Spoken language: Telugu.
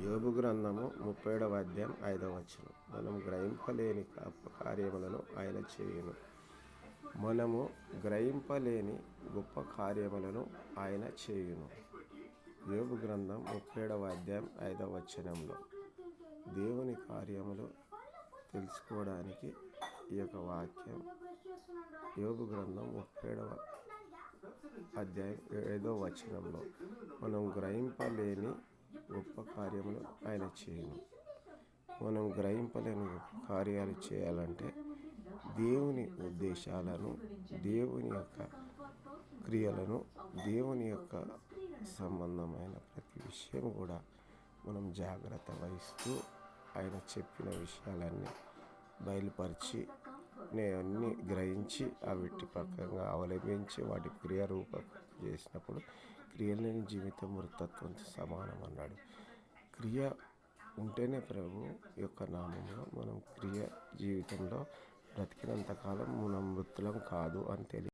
యోబు గ్రంథము 37వ అధ్యాయం 5వ వచనం. మనం గ్రహింపలేని కార్యములను ఆయన చేయును. మనము గ్రహింపలేని గొప్ప కార్యములను ఆయన చేయును. యోబు గ్రంథం 37వ అధ్యాయం 5వ వచనంలో దేవుని కార్యములు తెలుసుకోవడానికి ఈ యొక్క వాక్యం యోబు గ్రంథం 37వ అధ్యాయం 5వ వచనంలో మనం గ్రహింపలేని గొప్ప కార్యములు ఆయన చేయును. మనం గ్రహింపలేని గొప్ప కార్యాలు చేయాలంటే దేవుని ఉద్దేశాలను, దేవుని యొక్క క్రియలను, దేవుని యొక్క సంబంధమైన ప్రతి విషయం కూడా మనం జాగ్రత్త వహిస్తూ ఆయన చెప్పిన విషయాలన్నీ బయలుపరిచి అన్నీ గ్రహించి వీటి ప్రకారంగా అవలంబించి వాటి క్రియారూపం చేసినప్పుడు క్రియలేని జీవితం మృతత్వంతో సమానం అన్నాడు. క్రియ ఉంటేనే ప్రభు యొక్క నామంలో మనం క్రియ జీవితంలో బ్రతికినంతకాలం మనం మృతులం కాదు అని తెలియ